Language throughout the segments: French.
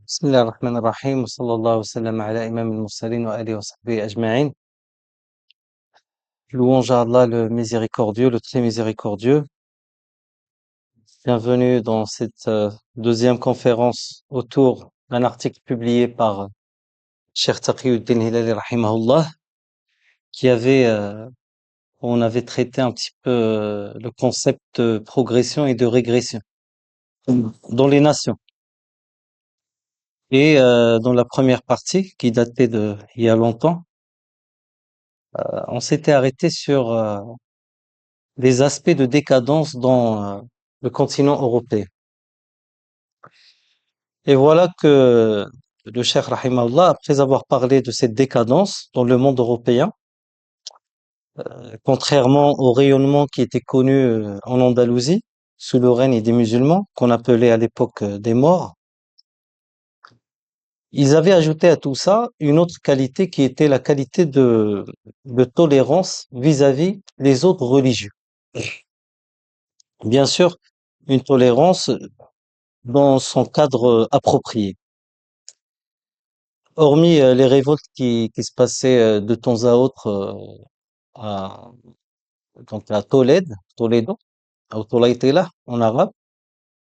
بسم الله الرحمن الرحيم وصلى الله وسلم على إمام المرسلين وآله وصحبه أجمعين. Louange à Allah le miséricordieux, le très miséricordieux. Bienvenue dans cette deuxième conférence autour d'un article publié par Cheikh Taqiyuddin Hilali rahimahullah, on avait traité un petit peu le concept de progression et de régression dans les nations. Et dans la première partie, qui datait de il y a longtemps, on s'était arrêté sur des aspects de décadence dans le continent européen. Et voilà que le cheikh rahimahullah, après avoir parlé de cette décadence dans le monde européen, contrairement au rayonnement qui était connu en Andalousie, sous le règne des musulmans, qu'on appelait à l'époque des morts, ils avaient ajouté à tout ça une autre qualité qui était la qualité de tolérance vis-à-vis des autres religieux. Bien sûr, une tolérance dans son cadre approprié. Hormis les révoltes qui se passaient de temps à autre à, donc à Toledo, au Tolaitela en arabe,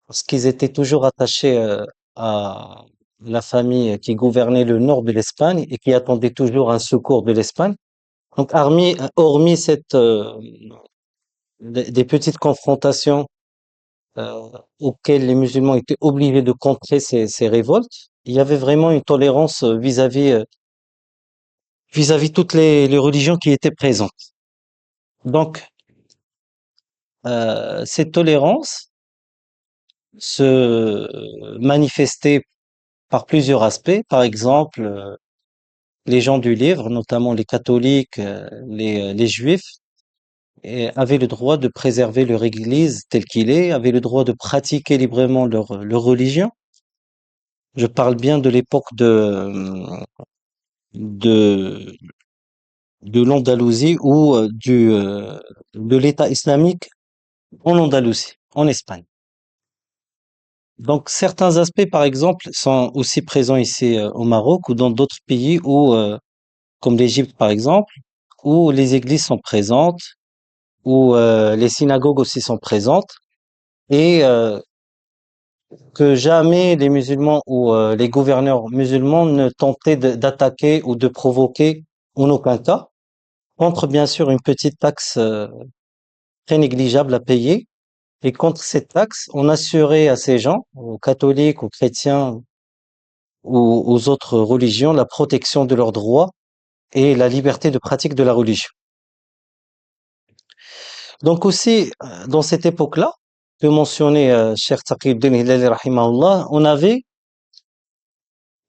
parce qu'ils étaient toujours attachés à la famille qui gouvernait le nord de l'Espagne et qui attendait toujours un secours de l'Espagne. Donc, hormis des petites confrontations auxquelles les musulmans étaient obligés de contrer ces révoltes, il y avait vraiment une tolérance vis-à-vis toutes les religions qui étaient présentes. Donc, cette tolérance se manifestait par plusieurs aspects. Par exemple, les gens du livre, notamment les catholiques, les juifs, avaient le droit de préserver leur église tel qu'il est, avaient le droit de pratiquer librement leur religion. Je parle bien de l'époque de, de l'Andalousie ou de l'État islamique en Andalousie, en Espagne. Donc certains aspects, par exemple, sont aussi présents ici au Maroc ou dans d'autres pays comme l'Égypte par exemple, où les églises sont présentes, où les synagogues aussi sont présentes, et que jamais les musulmans ou les gouverneurs musulmans ne tentaient d'attaquer ou de provoquer en aucun cas, contre bien sûr une petite taxe très négligeable à payer. Et contre cette taxe, on assurait à ces gens, aux catholiques, aux chrétiens, aux autres religions, la protection de leurs droits et la liberté de pratique de la religion. Donc aussi, dans cette époque-là, que mentionnait Cheikh Taqiyuddin Hilali rahimahullah, on avait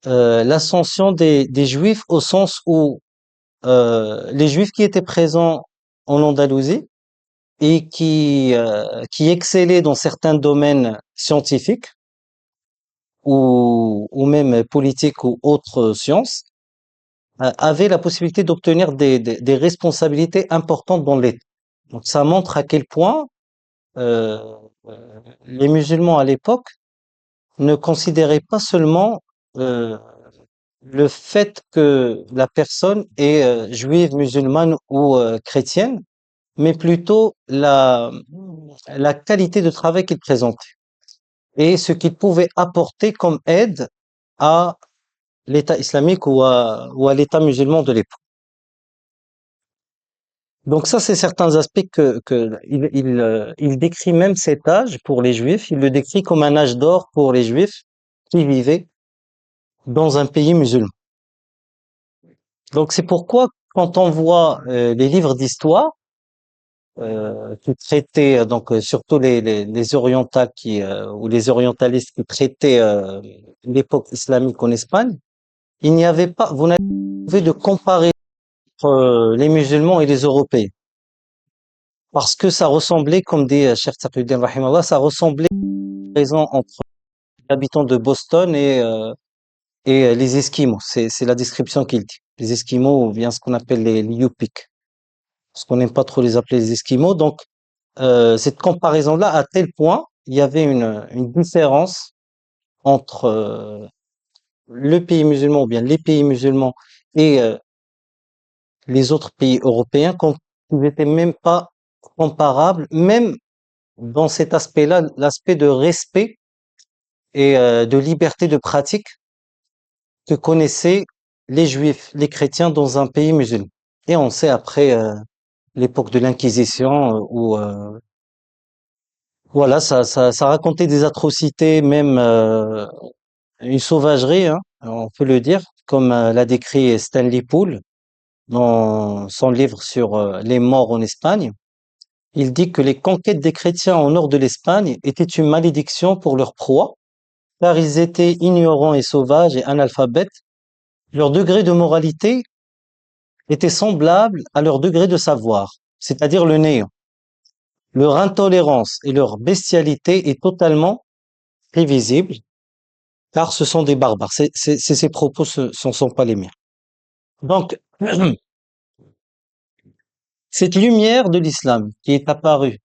l'ascension des Juifs au sens où les Juifs qui étaient présents en Andalousie et qui excellaient dans certains domaines scientifiques ou même politiques ou autres sciences, avaient la possibilité d'obtenir des responsabilités importantes dans l'État. Donc ça montre à quel point euh, les musulmans à l'époque ne considéraient pas seulement euh, le fait que la personne est juive, musulmane ou chrétienne, mais plutôt la qualité de travail qu'il présentait et ce qu'il pouvait apporter comme aide à l'État islamique ou à l'État musulman de l'époque. Donc ça, c'est certains aspects il décrit même cet âge pour les Juifs, il le décrit comme un âge d'or pour les Juifs qui vivaient dans un pays musulman. Donc c'est pourquoi quand on voit les livres d'histoire qui traitaient surtout les orientaux ou les orientalistes qui traitaient l'époque islamique en Espagne, il n'y avait pas, vous n'avez pas trouvé de comparer les musulmans et les Européens. Parce que ça ressemblait, comme dit Cheikh Taqiyuddin Rahimallah, ça ressemblait présent entre les habitants de Boston et les Esquimaux. C'est la description qu'il dit. Les Esquimaux ou bien ce qu'on appelle les Yupik. Parce qu'on n'aime pas trop les appeler les Esquimaux. Donc, cette comparaison-là à tel point, il y avait une différence entre le pays musulman ou bien les pays musulmans et les autres pays européens qu'ils n'étaient même pas comparables, même dans cet aspect-là, l'aspect de respect et de liberté de pratique que connaissaient les juifs, les chrétiens dans un pays musulman. Et on sait après l'époque de l'Inquisition où voilà, ça racontait des atrocités, même une sauvagerie, hein, on peut le dire, comme l'a décrit Stanley Poole dans son livre sur les morts en Espagne. Il dit que les conquêtes des chrétiens au nord de l'Espagne étaient une malédiction pour leurs proies, car ils étaient ignorants et sauvages et analphabètes. Leur degré de moralité était semblable à leur degré de savoir, c'est-à-dire le néant. Leur intolérance et leur bestialité est totalement prévisible, car ce sont des barbares. Ces propos, ce ne sont pas les miens. Donc, cette lumière de l'islam qui est apparue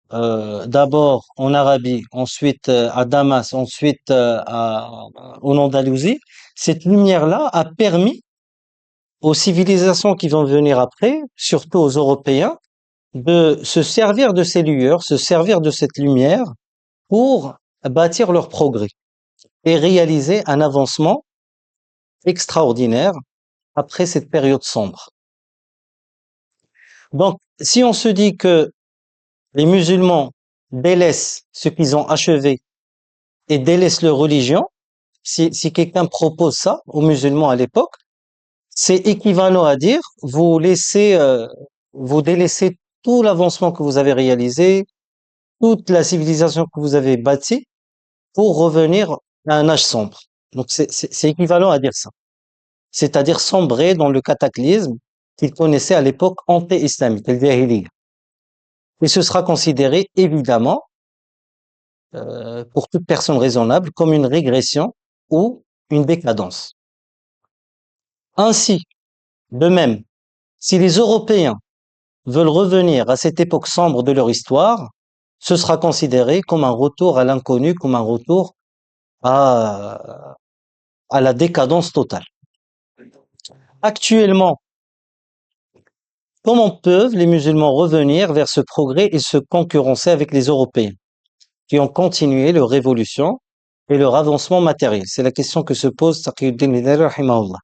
d'abord en Arabie, ensuite à Damas, ensuite en Andalousie, cette lumière-là a permis aux civilisations qui vont venir après, surtout aux Européens, de se servir de ces lueurs, se servir de cette lumière pour bâtir leur progrès et réaliser un avancement extraordinaire après cette période sombre. Donc, si on se dit que les musulmans délaissent ce qu'ils ont achevé et délaissent leur religion, si quelqu'un propose ça aux musulmans à l'époque, c'est équivalent à dire vous délaissez tout l'avancement que vous avez réalisé, toute la civilisation que vous avez bâtie pour revenir à un âge sombre. Donc c'est équivalent à dire ça. C'est-à-dire sombrer dans le cataclysme qu'ils connaissaient à l'époque anté-islamique, le jahiliya. Et ce sera considéré évidemment pour toute personne raisonnable comme une régression ou une décadence. Ainsi, de même, si les Européens veulent revenir à cette époque sombre de leur histoire, ce sera considéré comme un retour à l'inconnu, comme un retour à, à la décadence totale. Actuellement, comment peuvent les musulmans revenir vers ce progrès et se concurrencer avec les Européens qui ont continué leur révolution et leur avancement matériel? C'est la question que se pose Taqiyuddin Hilali rahimahullah.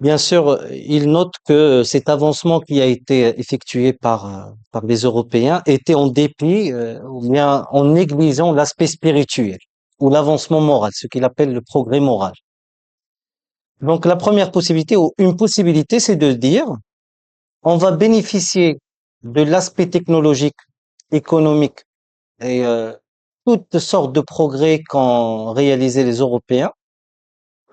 Bien sûr, il note que cet avancement qui a été effectué par les Européens était en dépit ou bien en négligeant l'aspect spirituel ou l'avancement moral, ce qu'il appelle le progrès moral. Donc la première possibilité ou une possibilité, c'est de dire on va bénéficier de l'aspect technologique, économique et toutes sortes de progrès qu'ont réalisé les Européens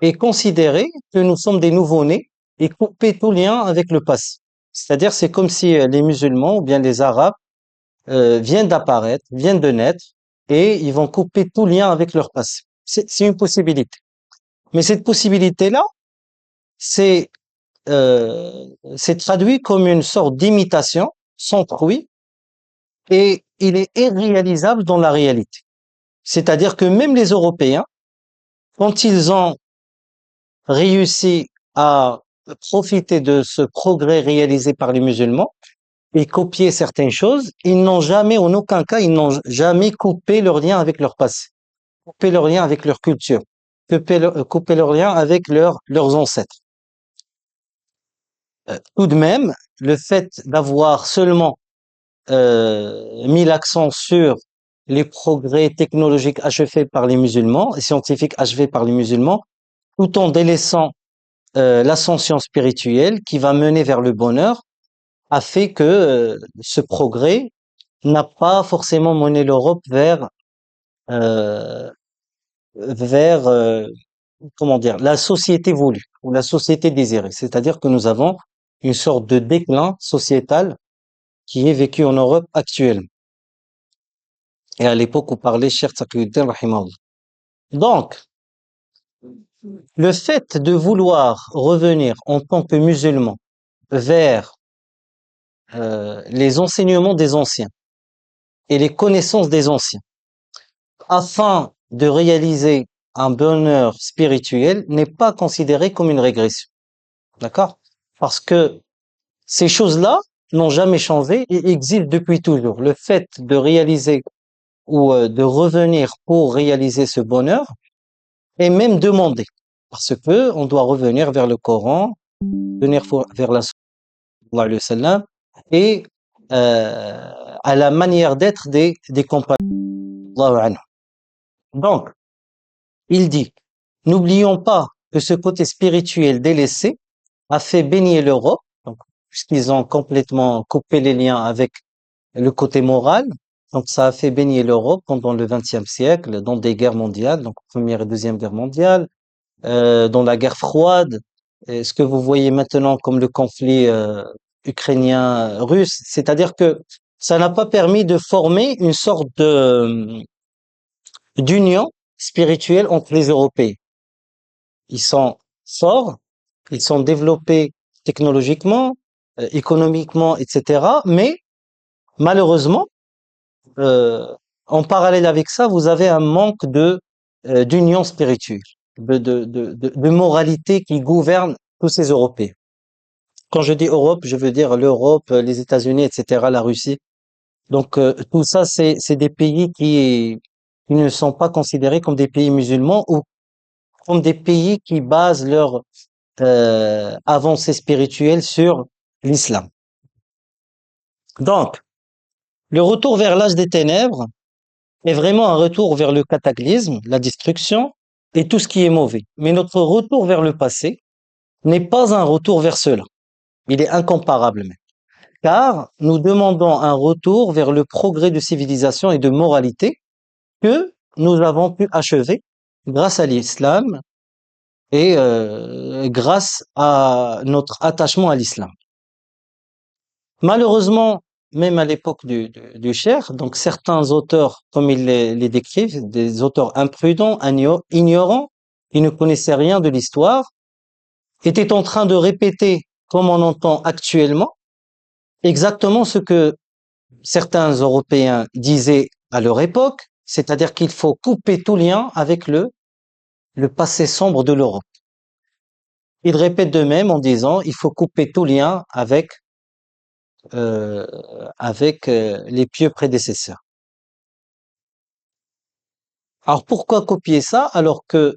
et considérer que nous sommes des nouveaux-nés et couper tout lien avec le passé. C'est-à-dire, c'est comme si les musulmans ou bien les Arabes viennent d'apparaître, viennent de naître, et ils vont couper tout lien avec leur passé. C'est une possibilité. Mais cette possibilité-là, c'est c'est traduit comme une sorte d'imitation sans fruit, et il est irréalisable dans la réalité. C'est-à-dire que même les Européens, quand ils ont réussi à profiter de ce progrès réalisé par les musulmans et copier certaines choses, ils n'ont jamais, en aucun cas, ils n'ont jamais coupé leur lien avec leur passé, coupé leur lien avec leur culture, coupé leur lien avec leurs ancêtres. Tout de même, le fait d'avoir seulement mis l'accent sur les progrès technologiques achevés par les musulmans et scientifiques achevés par les musulmans, tout en délaissant l'ascension spirituelle qui va mener vers le bonheur, a fait que ce progrès n'a pas forcément mené l'Europe euh, vers comment dire la société voulue ou la société désirée. C'est-à-dire que nous avons une sorte de déclin sociétal qui est vécu en Europe actuellement et à l'époque où parlait Cheikh Taqiyuddin rahimahullah. Donc, le fait de vouloir revenir en tant que musulman vers les enseignements des anciens, et les connaissances des anciens, afin de réaliser un bonheur spirituel, n'est pas considéré comme une régression. D'accord? Parce que ces choses-là n'ont jamais changé et existent depuis toujours. Le fait de réaliser ou de revenir pour réaliser ce bonheur est même demandé. Parce que on doit revenir vers le Coran, venir vers la sallallahu alayhi wa sallam, et à la manière d'être des compagnons. Allahu anhu. Donc, il dit, n'oublions pas que ce côté spirituel délaissé a fait baigner l'Europe, donc, puisqu'ils ont complètement coupé les liens avec le côté moral. Donc, ça a fait baigner l'Europe pendant le XXe siècle dans des guerres mondiales, donc Première et Deuxième Guerre mondiale, dans la guerre froide. Et ce que vous voyez maintenant comme le conflit ukrainien-russe, c'est-à-dire que ça n'a pas permis de former une sorte de d'union spirituelle entre les Européens. Ils sont forts, ils sont développés technologiquement, économiquement, etc. Mais malheureusement, euh, en parallèle avec ça, vous avez un manque de d'union spirituelle, de moralité qui gouverne tous ces Européens. Quand je dis Europe, je veux dire l'Europe, les États-Unis, etc., la Russie. Donc tout ça, c'est des pays qui ne sont pas considérés comme des pays musulmans ou comme des pays qui basent leur avancée spirituelle sur l'islam. Donc, le retour vers l'âge des ténèbres est vraiment un retour vers le cataclysme, la destruction et tout ce qui est mauvais. Mais notre retour vers le passé n'est pas un retour vers cela. Il est incomparable même. Car nous demandons un retour vers le progrès de civilisation et de moralité que nous avons pu achever grâce à l'islam et grâce à notre attachement à l'islam. Malheureusement, même à l'époque du Cher, donc certains auteurs, comme ils les décrivent, des auteurs imprudents, ignorants, qui ne connaissaient rien de l'histoire, étaient en train de répéter, comme on entend actuellement, exactement ce que certains Européens disaient à leur époque, c'est-à-dire qu'il faut couper tout lien avec le passé sombre de l'Europe. Ils répètent de même en disant il faut couper tout lien euh, avec les pieux prédécesseurs. Alors pourquoi copier ça alors que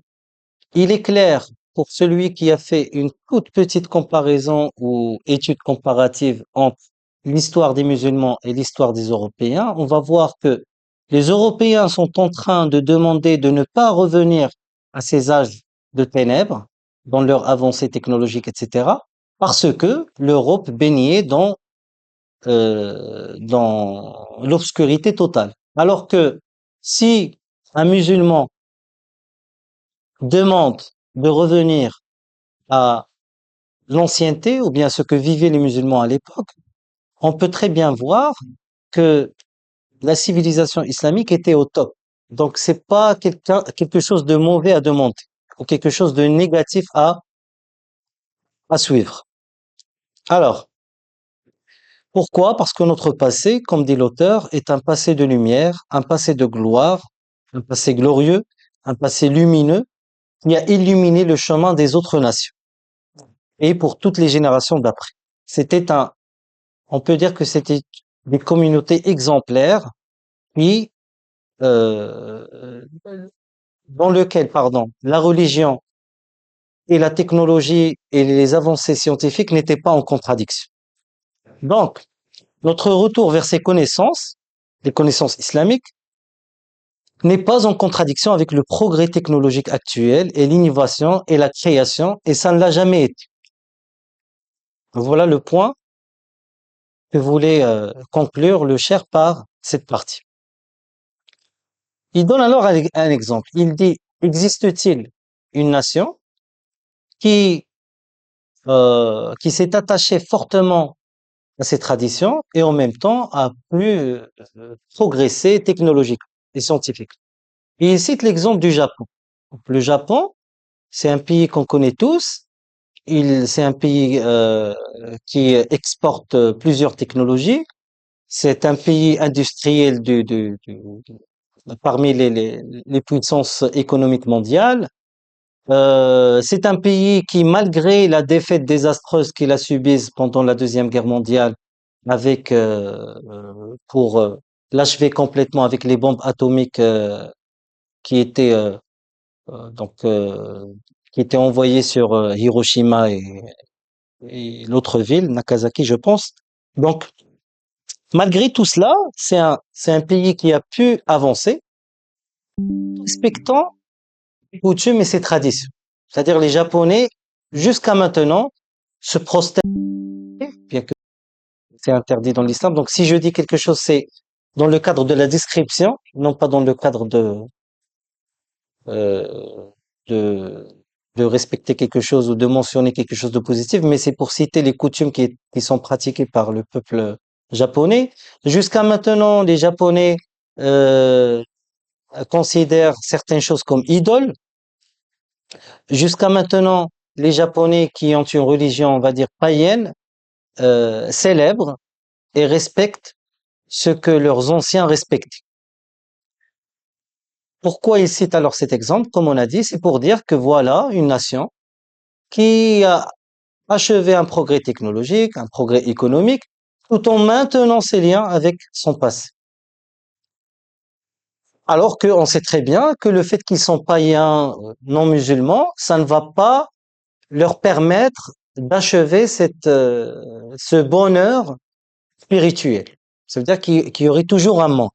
il est clair pour celui qui a fait une toute petite comparaison ou étude comparative entre l'histoire des musulmans et l'histoire des Européens, on va voir que les Européens sont en train de demander de ne pas revenir à ces âges de ténèbres dans leur avancée technologique, etc., parce que l'Europe baignait dans l'obscurité totale. Alors que si un musulman demande de revenir à l'ancienneté ou bien ce que vivaient les musulmans à l'époque, on peut très bien voir que la civilisation islamique était au top. Donc c'est pas quelque chose de mauvais à demander ou quelque chose de négatif à suivre. Alors, pourquoi? Parce que notre passé, comme dit l'auteur, est un passé de lumière, un passé de gloire, un passé glorieux, un passé lumineux qui a illuminé le chemin des autres nations et pour toutes les générations d'après. C'était on peut dire que c'était des communautés exemplaires qui, euh, dans lequel, pardon, la religion et la technologie et les avancées scientifiques n'étaient pas en contradiction. Donc, notre retour vers ces connaissances, les connaissances islamiques, n'est pas en contradiction avec le progrès technologique actuel et l'innovation et la création, et ça ne l'a jamais été. Voilà le point que voulait conclure le cher par cette partie. Il donne alors un exemple. Il dit, existe-t-il une nation qui s'est attachée fortement à ses traditions et en même temps a pu progresser technologiquement et scientifiquement? Et il cite l'exemple du Japon. Donc, le Japon, c'est un pays qu'on connaît tous. C'est un pays qui exporte plusieurs technologies. C'est un pays industriel parmi les puissances économiques mondiales. C'est un pays qui, malgré la défaite désastreuse qu'il a subie pendant la Deuxième Guerre mondiale, avec pour l'achever complètement avec les bombes atomiques qui étaient donc qui étaient envoyées sur Hiroshima et l'autre ville, Nagasaki, je pense. Donc, malgré tout cela, c'est un pays qui a pu avancer, respectant ses coutumes et ses traditions. C'est-à-dire les Japonais, jusqu'à maintenant, se prosternent, bien que c'est interdit dans l'islam. Donc, si je dis quelque chose, c'est dans le cadre de la description, non pas dans le cadre euh, de, de respecter quelque chose ou de mentionner quelque chose de positif, mais c'est pour citer les coutumes qui sont pratiquées par le peuple japonais. Jusqu'à maintenant, les Japonais euh, considèrent certaines choses comme idoles. Jusqu'à maintenant, les Japonais qui ont une religion, on va dire, païenne, célèbrent et respectent ce que leurs anciens respectaient. Pourquoi ils citent alors cet exemple? Comme on a dit, c'est pour dire que voilà une nation qui a achevé un progrès technologique, un progrès économique, tout en maintenant ses liens avec son passé. Alors qu'on sait très bien que le fait qu'ils sont païens non musulmans, ça ne va pas leur permettre d'achever ce bonheur spirituel. Ça veut dire qu'il y aurait toujours un manque.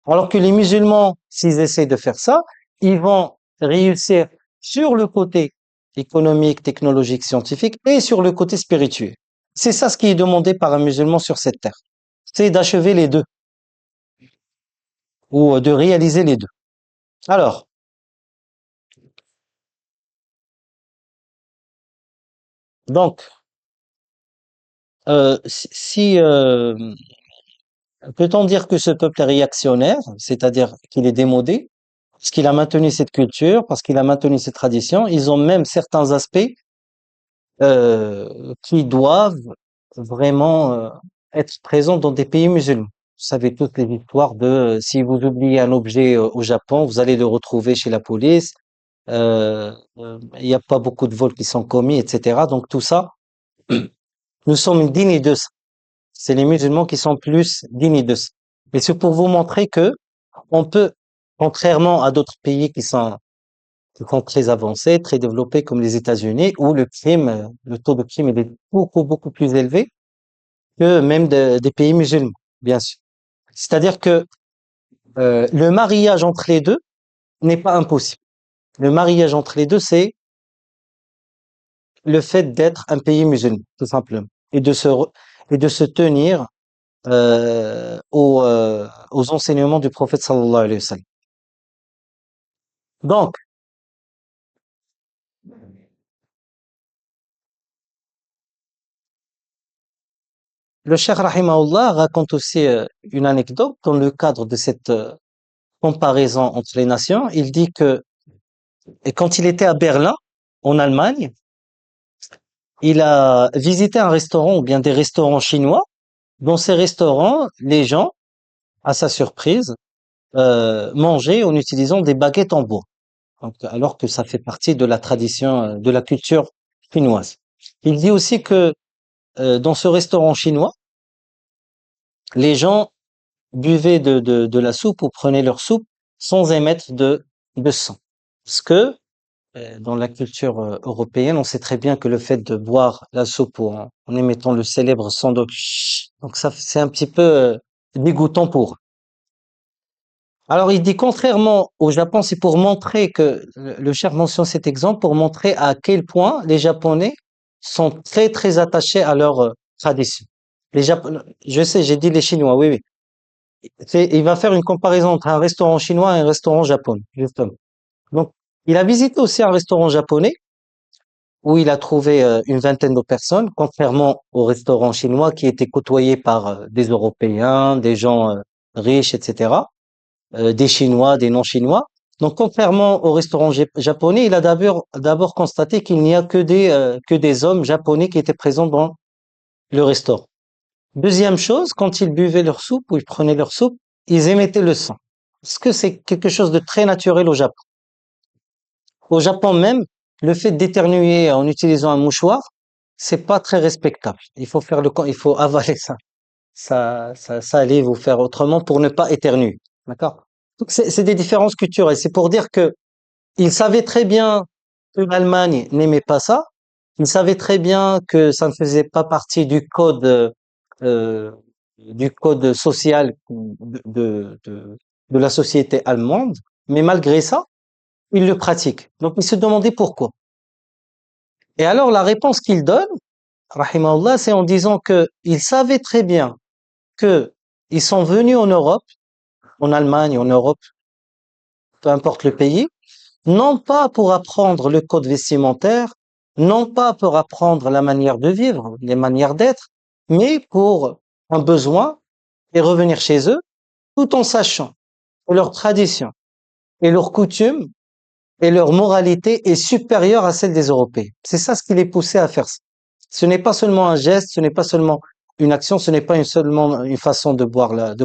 Alors que les musulmans, s'ils essaient de faire ça, ils vont réussir sur le côté économique, technologique, scientifique et sur le côté spirituel. C'est ça ce qui est demandé par un musulman sur cette terre. C'est d'achever les deux ou de réaliser les deux. Alors, donc, peut-on dire que ce peuple est réactionnaire, c'est-à-dire qu'il est démodé, parce qu'il a maintenu cette culture, parce qu'il a maintenu cette tradition. Ils ont même certains aspects qui doivent vraiment être présents dans des pays musulmans. Vous savez toutes les histoires de si vous oubliez un objet au Japon, vous allez le retrouver chez la police. Il n'y a pas beaucoup de vols qui sont commis, etc. Donc tout ça, nous sommes dignes de ça. C'est les musulmans qui sont plus dignes de ça. Et c'est pour vous montrer que on peut, contrairement à d'autres pays qui sont très avancés, très développés comme les États-Unis, où le taux de crime il est beaucoup, beaucoup plus élevé que même des pays musulmans, bien sûr. C'est-à-dire que le mariage entre les deux n'est pas impossible. Le mariage entre les deux, c'est le fait d'être un pays musulman, tout simplement, et de se tenir aux enseignements du prophète sallallahu alayhi wa sallam. Donc, le cheikh rahimahullah raconte aussi une anecdote dans le cadre de cette comparaison entre les nations. Il dit que et quand il était à Berlin, en Allemagne, il a visité un restaurant ou bien des restaurants chinois. Dans ces restaurants, les gens, à sa surprise, mangeaient en utilisant des baguettes en bois, donc, alors que ça fait partie de la tradition, de la culture chinoise. Il dit aussi que dans ce restaurant chinois, les gens buvaient de la soupe ou prenaient leur soupe sans émettre de sang. Parce que dans la culture européenne, on sait très bien que le fait de boire la soupe en émettant le célèbre sang donc ça, c'est un petit peu dégoûtant pour eux. Alors il dit contrairement au Japon, c'est pour montrer que le cher mentionne cet exemple pour montrer à quel point les Japonais sont très très attachés à leur tradition. Je sais, j'ai dit les Chinois, oui, oui. Il va faire une comparaison entre un restaurant chinois et un restaurant japonais, justement. Donc, il a visité aussi un restaurant japonais où il a trouvé une vingtaine de personnes, contrairement au restaurant chinois qui était côtoyé par des Européens, des gens riches, etc., des Chinois, des non-Chinois. Donc, contrairement au restaurant japonais, il a d'abord constaté qu'il n'y a que des hommes japonais qui étaient présents dans le restaurant. Deuxième chose, quand ils buvaient leur soupe ou ils prenaient leur soupe, ils émettaient le sang. Parce que c'est quelque chose de très naturel au Japon. Au Japon même, le fait d'éternuer en utilisant un mouchoir, c'est pas très respectable. Il faut avaler ça. Ça allait vous faire autrement pour ne pas éternuer. D'accord? Donc c'est des différences culturelles. C'est pour dire que ils savaient très bien que l'Allemagne n'aimait pas ça. Ils savaient très bien que ça ne faisait pas partie euh, du code social de la société allemande. Mais malgré ça, ils le pratiquent. Donc ils se demandaient pourquoi. Et alors la réponse qu'ils donnent, rahimahullah, c'est en disant que ils savaient très bien que ils sont venus en Europe, en Allemagne, en Europe, peu importe le pays, non pas pour apprendre le code vestimentaire, non pas pour apprendre la manière de vivre, les manières d'être, mais pour un besoin et revenir chez eux, tout en sachant que leur tradition et leur coutume et leur moralité est supérieure à celle des Européens. C'est ça ce qui les poussait à faire ça. Ce n'est pas seulement un geste, ce n'est pas seulement une action, ce n'est pas seulement une façon de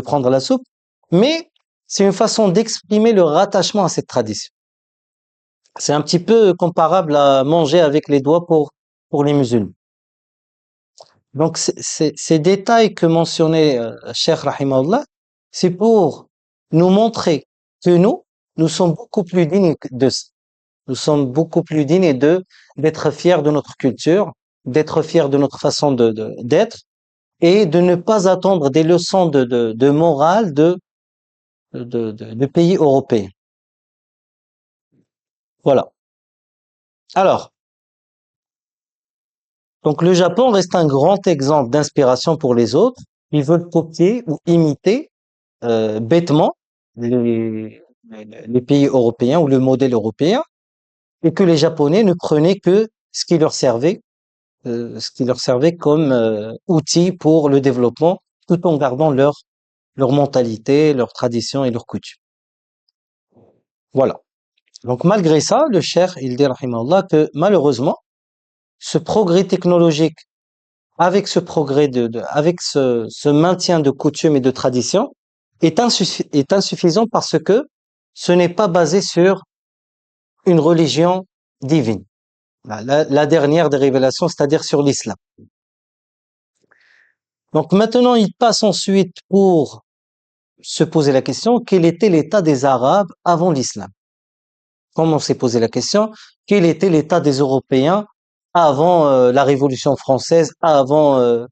prendre la soupe, mais c'est une façon d'exprimer leur attachement à cette tradition. C'est un petit peu comparable à manger avec les doigts pour les musulmans. Donc, ces détails que mentionnait Cheikh Rahimahullah, c'est pour nous montrer que nous sommes beaucoup plus dignes de ça. Nous sommes beaucoup plus dignes d'être fiers de notre culture, d'être fiers de notre façon d'être et de ne pas attendre des leçons de morale de pays européens. Voilà. Alors, donc le Japon reste un grand exemple d'inspiration pour les autres. Ils veulent copier ou imiter bêtement les pays européens ou le modèle européen et que les Japonais ne prenaient que ce qui leur servait comme outil pour le développement, tout en gardant leur mentalité, leurs traditions et leurs coutumes. Voilà. Donc malgré ça, le cher, il dit rahimahullah que malheureusement, ce progrès technologique avec ce progrès avec ce maintien de coutumes et de traditions est insuffisant parce que ce n'est pas basé sur une religion divine. La dernière des révélations, c'est-à-dire sur l'islam. Donc maintenant, il passe ensuite pour se poser la question, quel était l'état des Arabes avant l'islam? Comme on s'est posé la question, quel était l'état des Européens avant la Révolution française, avant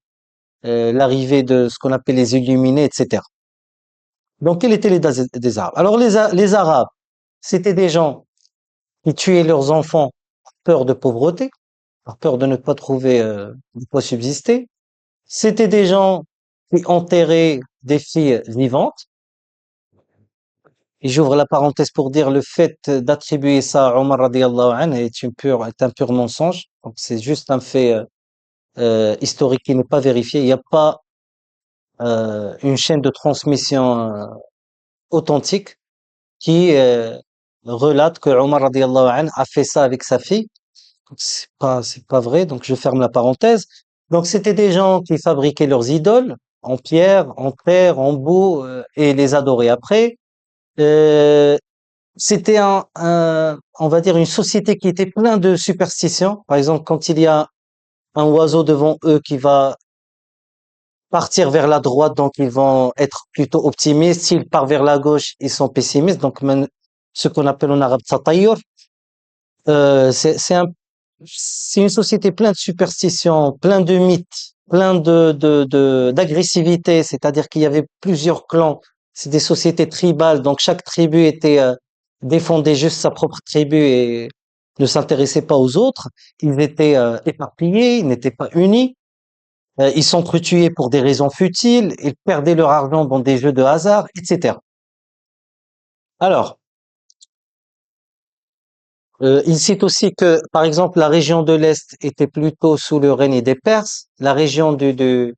l'arrivée de ce qu'on appelle les Illuminés, etc. Donc, quel était l'état des Arabes? Alors, les Arabes, c'était des gens qui tuaient leurs enfants par peur de pauvreté, par peur de ne pas trouver de quoi subsister. C'était des gens qui enterraient des filles vivantes. Et j'ouvre la parenthèse pour dire le fait d'attribuer ça à Omar radiallahu anhu est un pur mensonge. Donc, c'est juste un fait historique qui n'est pas vérifié. Il n'y a pas une chaîne de transmission authentique qui relate que Omar radiallahu anhu a fait ça avec sa fille. Donc, c'est pas vrai. Donc je ferme la parenthèse. Donc c'était des gens qui fabriquaient leurs idoles en pierre, en terre, en boue et les adoraient après. Euh, C'était on va dire une société qui était plein de superstitions. Par exemple, quand il y a un oiseau devant eux qui va partir vers la droite, donc ils vont être plutôt optimistes. S'il part vers la gauche, ils sont pessimistes. Donc, ce qu'on appelle en arabe tatayur. C'est c'est une société pleine de superstitions, plein de mythes, plein d'agressivité. C'est-à-dire qu'il y avait plusieurs clans. C'est des sociétés tribales. Donc, chaque tribu défendait juste sa propre tribu et ne s'intéressait pas aux autres. Ils étaient éparpillés, ils n'étaient pas unis. Ils s'entretuaient pour des raisons futiles, ils perdaient leur argent dans des jeux de hasard, etc. Alors, il cite aussi que, par exemple, la région de l'Est était plutôt sous le règne des Perses, la région de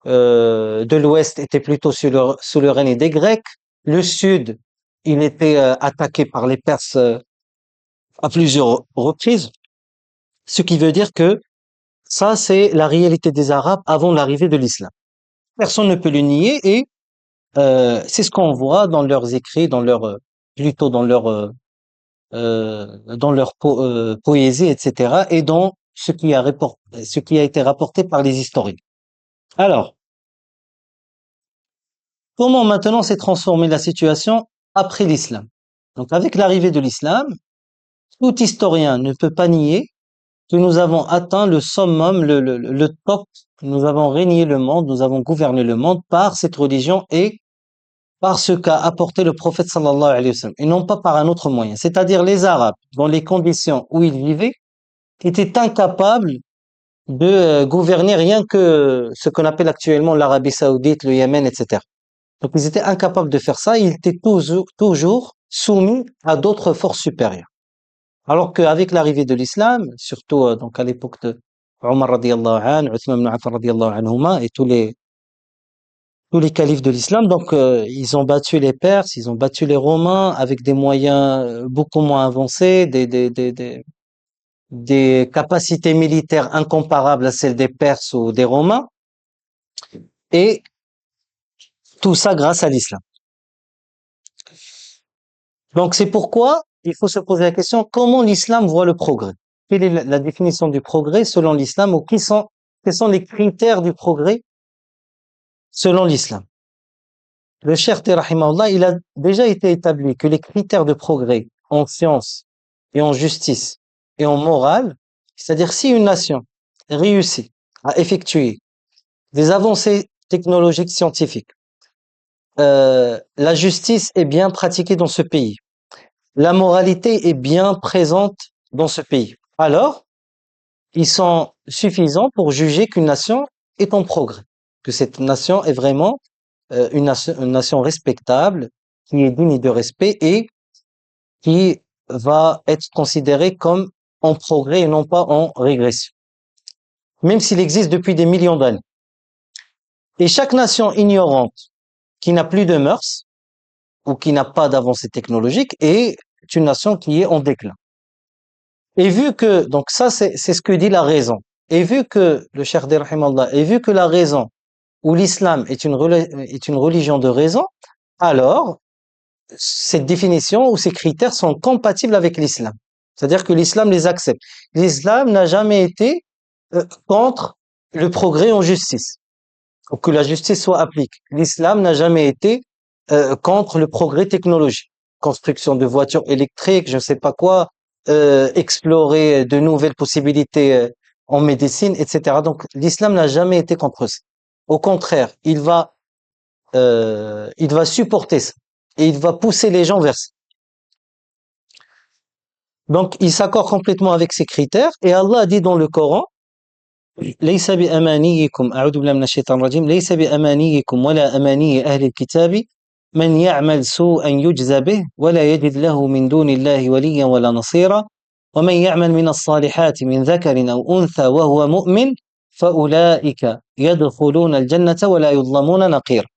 l'Ouest était plutôt sous le règne des Grecs, le Sud, il était attaqué par les Perses à plusieurs reprises, ce qui veut dire que ça, c'est la réalité des Arabes avant l'arrivée de l'islam. Personne ne peut le nier et c'est ce qu'on voit dans leurs écrits, plutôt dans leur poésie, etc., et dans ce qui a été rapporté par les historiens. Alors, comment maintenant s'est transformée la situation après l'islam? Donc, avec l'arrivée de l'islam, tout historien ne peut pas nier que nous avons atteint le summum, le top. Nous avons régné le monde, nous avons gouverné le monde par cette religion et par ce qu'a apporté le prophète sallallahu alayhi wa sallam, et non pas par un autre moyen. C'est-à-dire les Arabes, dans les conditions où ils vivaient, étaient incapables de gouverner rien que ce qu'on appelle actuellement l'Arabie Saoudite, le Yémen, etc. Donc ils étaient incapables de faire ça, ils étaient toujours soumis à d'autres forces supérieures. Alors qu'avec l'arrivée de l'islam, surtout donc à l'époque de Omar radiallahu anhu, Uthman ibn Affan radiallahu anhuma et tous les califes de l'islam, donc ils ont battu les Perses, ils ont battu les Romains avec des moyens beaucoup moins avancés, des capacités militaires incomparables à celles des Perses ou des Romains, et tout ça grâce à l'islam. Donc c'est pourquoi il faut se poser la question, comment l'islam voit le progrès? Quelle est la définition du progrès selon l'islam, ou quels sont les critères du progrès selon l'islam? Le cheikh rahimahullah, il a déjà été établi que les critères de progrès en science et en justice et en morale, c'est-à-dire si une nation réussit à effectuer des avancées technologiques scientifiques, la justice est bien pratiquée dans ce pays, la moralité est bien présente dans ce pays, alors ils sont suffisants pour juger qu'une nation est en progrès, que cette nation est vraiment une nation respectable, qui est digne de respect et qui va être considérée comme en progrès et non pas en régression, même s'il existe depuis des millions d'années. Et chaque nation ignorante qui n'a plus de mœurs ou qui n'a pas d'avancée technologique est une nation qui est en déclin. Et vu que, donc ça c'est ce que dit la raison, et vu que le cheikh rahimallah, et vu que la raison ou l'islam est une religion de raison, alors cette définition ou ces critères sont compatibles avec l'islam. C'est-à-dire que l'islam les accepte. L'islam n'a jamais été contre le progrès en justice, ou que la justice soit appliquée. L'islam n'a jamais été contre le progrès technologique. Construction de voitures électriques, je ne sais pas quoi, explorer de nouvelles possibilités en médecine, etc. Donc l'islam n'a jamais été contre ça. Au contraire, il va supporter ça et il va pousser les gens vers ça. Donc il s'accorde complètement avec ces critères et Allah dit dans le Coran: ليس بأمانيكم أعوذ بالله من الشيطان الرجيم ليس بأمانيكم ولا أماني أهل الكتاب من يعمل سوءا يجزى به ولا يجد له من دون الله وليا ولا نصيرا ومن يعمل من الصالحات من ذكر أو أنثى وهو مؤمن فأولئك يدخلون الجنة ولا يظلمون نقيرا.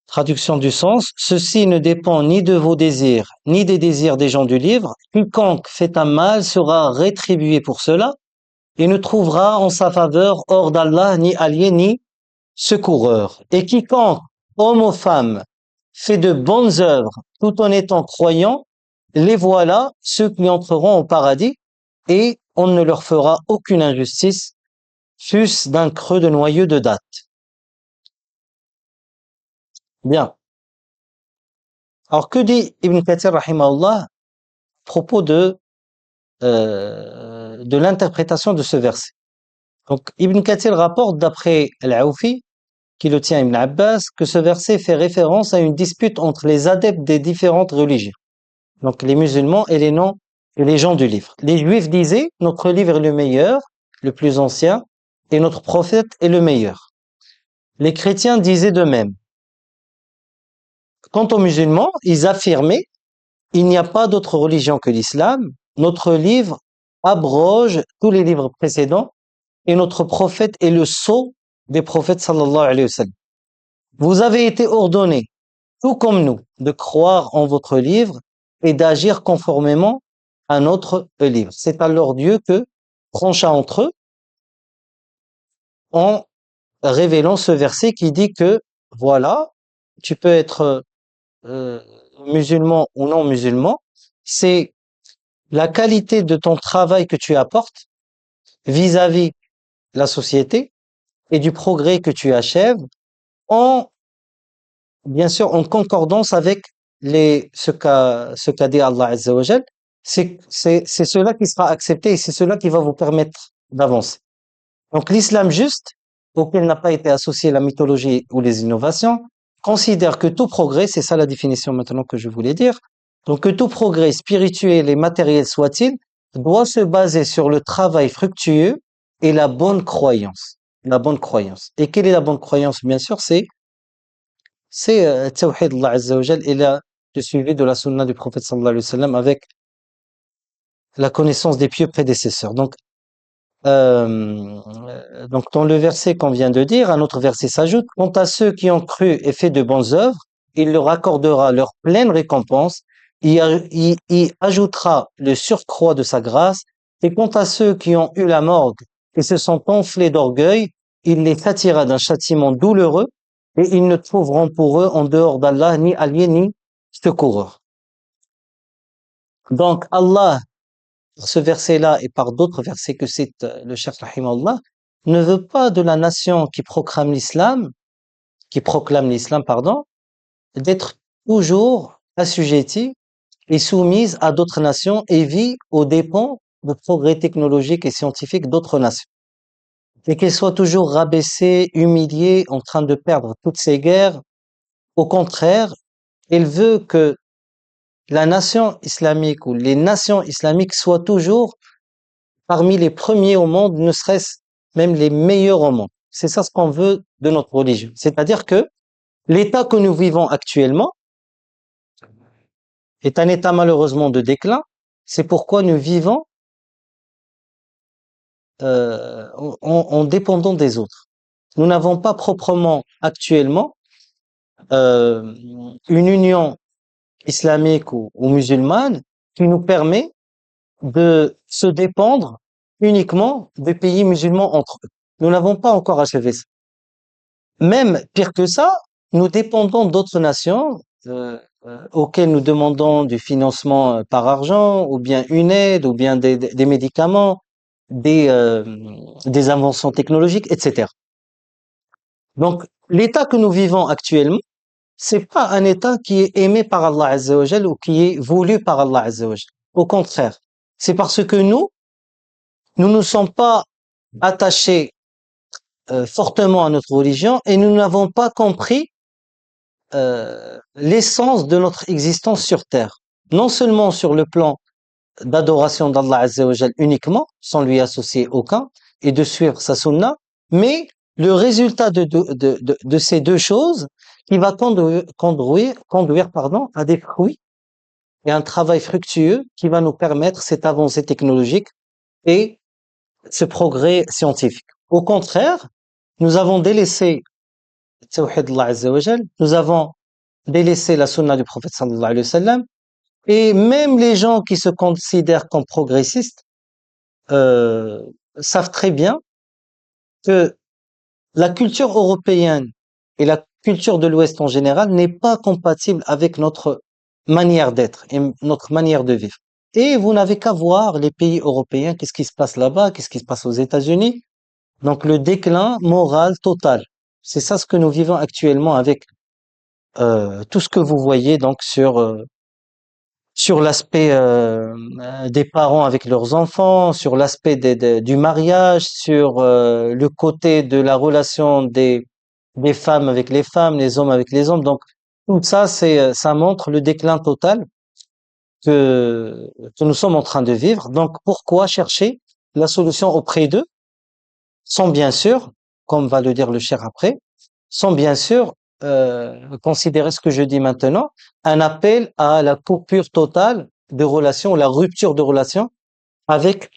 Traduction du sens: ceci ne dépend ni de vos désirs, ni des désirs des gens du livre. Quiconque fait un mal sera rétribué pour cela et ne trouvera en sa faveur hors d'Allah ni allié ni secoureur. Et quiconque, homme ou femme, fait de bonnes œuvres tout en étant croyant, les voilà ceux qui entreront au paradis et on ne leur fera aucune injustice, fût-ce d'un creux de noyau de date. Bien. Alors que dit Ibn Kathir rahimahullah à propos de l'interprétation de ce verset? Donc Ibn Kathir rapporte d'après Al-Awfi, qui le tient à Ibn Abbas, que ce verset fait référence à une dispute entre les adeptes des différentes religions, donc les musulmans et les gens du livre. Les juifs disaient: notre livre est le meilleur, le plus ancien, et notre prophète est le meilleur. Les chrétiens disaient de même. Quant aux musulmans, ils affirmaient: il n'y a pas d'autre religion que l'islam, notre livre abroge tous les livres précédents et notre prophète est le sceau des prophètes sallallahu alayhi wa sallam. Vous avez été ordonnés, tout comme nous, de croire en votre livre et d'agir conformément à notre livre. C'est alors Dieu que trancha entre eux en révélant ce verset qui dit que, voilà, tu peux être euh, musulman ou non musulman, c'est la qualité de ton travail que tu apportes vis-à-vis la société et du progrès que tu achèves en, bien sûr, en concordance avec ce qu'a dit Allah Azza wa Jal. C'est cela qui sera accepté et c'est cela qui va vous permettre d'avancer. Donc l'islam juste, auquel n'a pas été associée la mythologie ou les innovations, considère que tout progrès, c'est ça la définition maintenant que je voulais dire, donc que tout progrès spirituel et matériel soit-il, doit se baser sur le travail fructueux et la bonne croyance. La bonne croyance. Et quelle est la bonne croyance? Bien sûr, c'est Tawhid Allah Azza wa Jal et le suivi de la sunna du prophète sallallahu alayhi wa sallam avec la connaissance des pieux prédécesseurs. Donc, dans le verset qu'on vient de dire, un autre verset s'ajoute, quant à ceux qui ont cru et fait de bonnes œuvres, il leur accordera leur pleine récompense, il ajoutera le surcroît de sa grâce, et quant à ceux qui ont eu la morgue et se sont enflés d'orgueil, il les châtiera d'un châtiment douloureux, et ils ne trouveront pour eux en dehors d'Allah ni alliés ni secoureurs. Donc, Allah ce verset-là et par d'autres versets que cite le Cheikh rahimahullah, ne veut pas de la nation qui proclame l'islam, pardon, d'être toujours assujettie et soumise à d'autres nations et vit aux dépens de progrès technologiques et scientifiques d'autres nations. Et qu'elle soit toujours rabaissée, humiliée, en train de perdre toutes ses guerres. Au contraire, elle veut que la nation islamique ou les nations islamiques soient toujours parmi les premiers au monde, ne serait-ce même les meilleurs au monde. C'est ça ce qu'on veut de notre religion. C'est-à-dire que l'état que nous vivons actuellement est un état malheureusement de déclin. C'est pourquoi nous vivons en dépendant des autres. Nous n'avons pas proprement actuellement euh, une union islamique ou musulmane qui nous permet de se dépendre uniquement des pays musulmans entre eux. Nous n'avons pas encore achevé ça. Même pire que ça, nous dépendons d'autres nations auxquelles nous demandons du financement par argent, ou bien une aide, ou bien des médicaments, des inventions technologiques, etc. Donc, l'état que nous vivons actuellement, c'est pas un état qui est aimé par Allah Azza wa Jal ou qui est voulu par Allah Azza wa Jal. Au contraire, c'est parce que nous ne sommes pas attachés fortement à notre religion et nous n'avons pas compris l'essence de notre existence sur terre. Non seulement sur le plan d'adoration d'Allah Azza wa Jal uniquement, sans lui associer aucun, et de suivre sa sunna, mais le résultat de ces deux choses qui va conduire à des fruits et un travail fructueux qui va nous permettre cette avancée technologique et ce progrès scientifique. Au contraire, nous avons délaissé Tawhid Allah Azza wa Jal, nous avons délaissé la sunna du prophète sallallahu alayhi wa sallam, et même les gens qui se considèrent comme progressistes euh, savent très bien que la culture européenne et la culture de l'Ouest en général n'est pas compatible avec notre manière d'être et notre manière de vivre. Et vous n'avez qu'à voir les pays européens, qu'est-ce qui se passe là-bas, qu'est-ce qui se passe aux États-Unis. Donc le déclin moral total. C'est ça ce que nous vivons actuellement avec tout ce que vous voyez donc sur l'aspect des parents avec leurs enfants, sur l'aspect du mariage, sur le côté de la relation des femmes avec les femmes, les hommes avec les hommes. Donc tout ça, ça montre le déclin total que nous sommes en train de vivre. Donc pourquoi chercher la solution auprès d'eux, sans bien sûr, comme va le dire le cher après, sans bien sûr considérer ce que je dis maintenant, un appel à la coupure totale de relations, la rupture de relations avec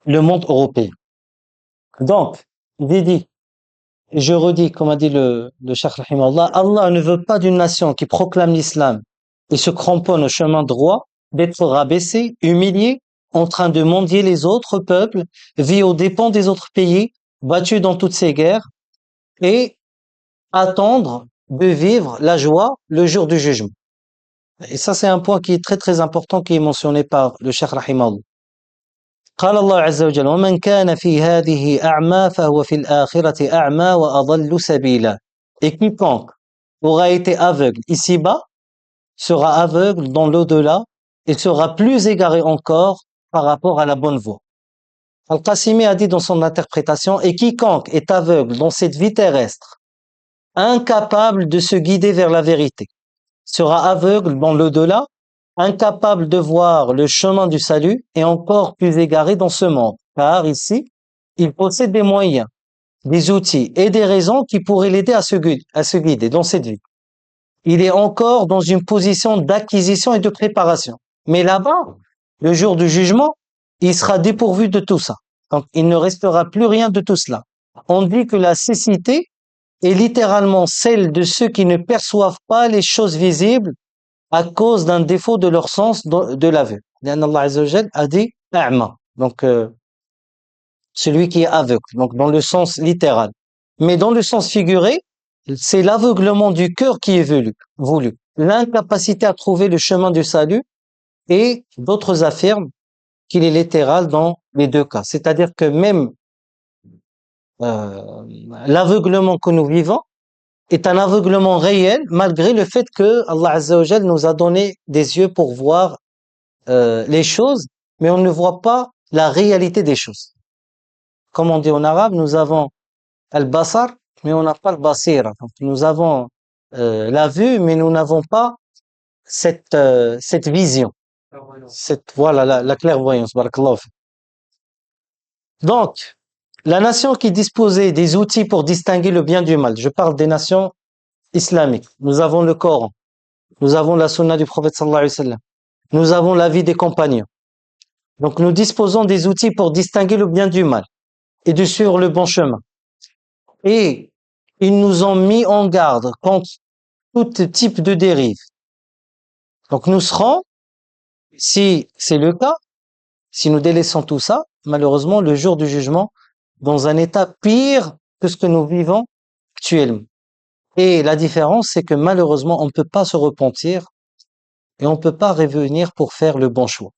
le monde européen. Donc, j'ai dit, et je redis, comme a dit le Cheikh Rahimahullah, Allah ne veut pas d'une nation qui proclame l'islam et se cramponne au chemin droit d'être rabaissée, humiliée, en train de mendier les autres peuples, vit aux dépens des autres pays, battue dans toutes ces guerres, et attendre de vivre la joie le jour du jugement. Et ça, c'est un point qui est très très important qui est mentionné par le Cheikh Rahimahullah. قال الله عز وجل ومن كان في هذه أعمى فهو في الآخرة أعمى وأضل سبيلا. Et quiconque aura été aveugle ici-bas sera aveugle dans l'au-delà et sera plus égaré encore par rapport à la bonne voie. Al-Qasimi a dit dans son interprétation, et quiconque est aveugle dans cette vie terrestre, incapable de se guider vers la vérité, sera aveugle dans l'au-delà, incapable de voir le chemin du salut et encore plus égaré dans ce monde. Car ici, il possède des moyens, des outils et des raisons qui pourraient l'aider à se guider dans cette vie. Il est encore dans une position d'acquisition et de préparation. Mais là-bas, le jour du jugement, il sera dépourvu de tout ça. Donc, il ne restera plus rien de tout cela. On dit que la cécité est littéralement celle de ceux qui ne perçoivent pas les choses visibles à cause d'un défaut de leur sens de la vue. Allah Azza wa Jal a dit a'ma, donc celui qui est aveugle, donc dans le sens littéral. Mais dans le sens figuré, c'est l'aveuglement du cœur qui est voulu. L'incapacité à trouver le chemin du salut, et d'autres affirment qu'il est littéral dans les deux cas. C'est-à-dire que même l'aveuglement que nous vivons est un aveuglement réel malgré le fait que Allah Azza wa Jal nous a donné des yeux pour voir les choses, mais on ne voit pas la réalité des choses. Comme on dit en arabe, nous avons al-basar, mais on n'a pas le basira. Donc, nous avons la vue, mais nous n'avons pas cette vision. Voilà, la clairvoyance. Barakallahu fi. Donc, la nation qui disposait des outils pour distinguer le bien du mal, je parle des nations islamiques. Nous avons le Coran, nous avons la sunna du prophète sallallahu alayhi wa sallam, nous avons la vie des compagnons. Donc, nous disposons des outils pour distinguer le bien du mal et de suivre le bon chemin. Et ils nous ont mis en garde contre tout type de dérive. Donc, nous serons, si c'est le cas, si nous délaissons tout ça, malheureusement, le jour du jugement, dans un état pire que ce que nous vivons actuellement. Et la différence, c'est que malheureusement, on ne peut pas se repentir et on ne peut pas revenir pour faire le bon choix.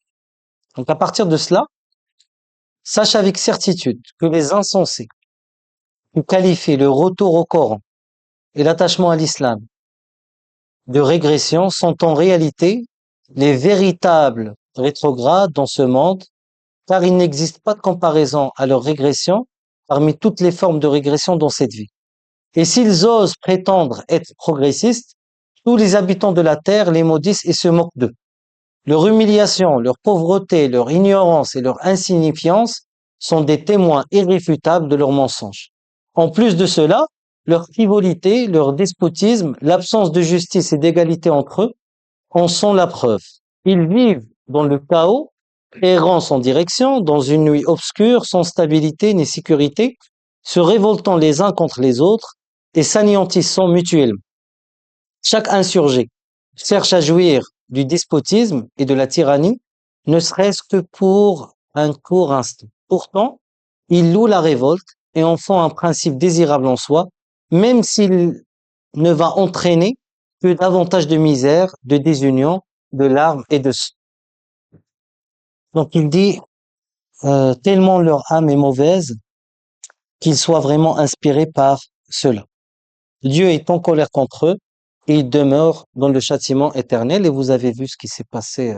Donc à partir de cela, sache avec certitude que les insensés qui qualifient le retour au Coran et l'attachement à l'islam de régression sont en réalité les véritables rétrogrades dans ce monde, car il n'existe pas de comparaison à leur régression parmi toutes les formes de régression dans cette vie. Et s'ils osent prétendre être progressistes, tous les habitants de la terre les maudissent et se moquent d'eux. Leur humiliation, leur pauvreté, leur ignorance et leur insignifiance sont des témoins irréfutables de leurs mensonges. En plus de cela, leur frivolité, leur despotisme, l'absence de justice et d'égalité entre eux en sont la preuve. Ils vivent dans le chaos, errant sans direction, dans une nuit obscure, sans stabilité ni sécurité, se révoltant les uns contre les autres et s'anéantissant mutuellement. Chaque insurgé cherche à jouir du despotisme et de la tyrannie, ne serait-ce que pour un court instant. Pourtant, ils louent la révolte et en font un principe désirable en soi, même s'il ne va entraîner que davantage de misère, de désunion, de larmes et de sang. Donc il dit, tellement leur âme est mauvaise, qu'ils soient vraiment inspirés par cela. Dieu est en colère contre eux et il demeure dans le châtiment éternel. Et vous avez vu ce qui s'est passé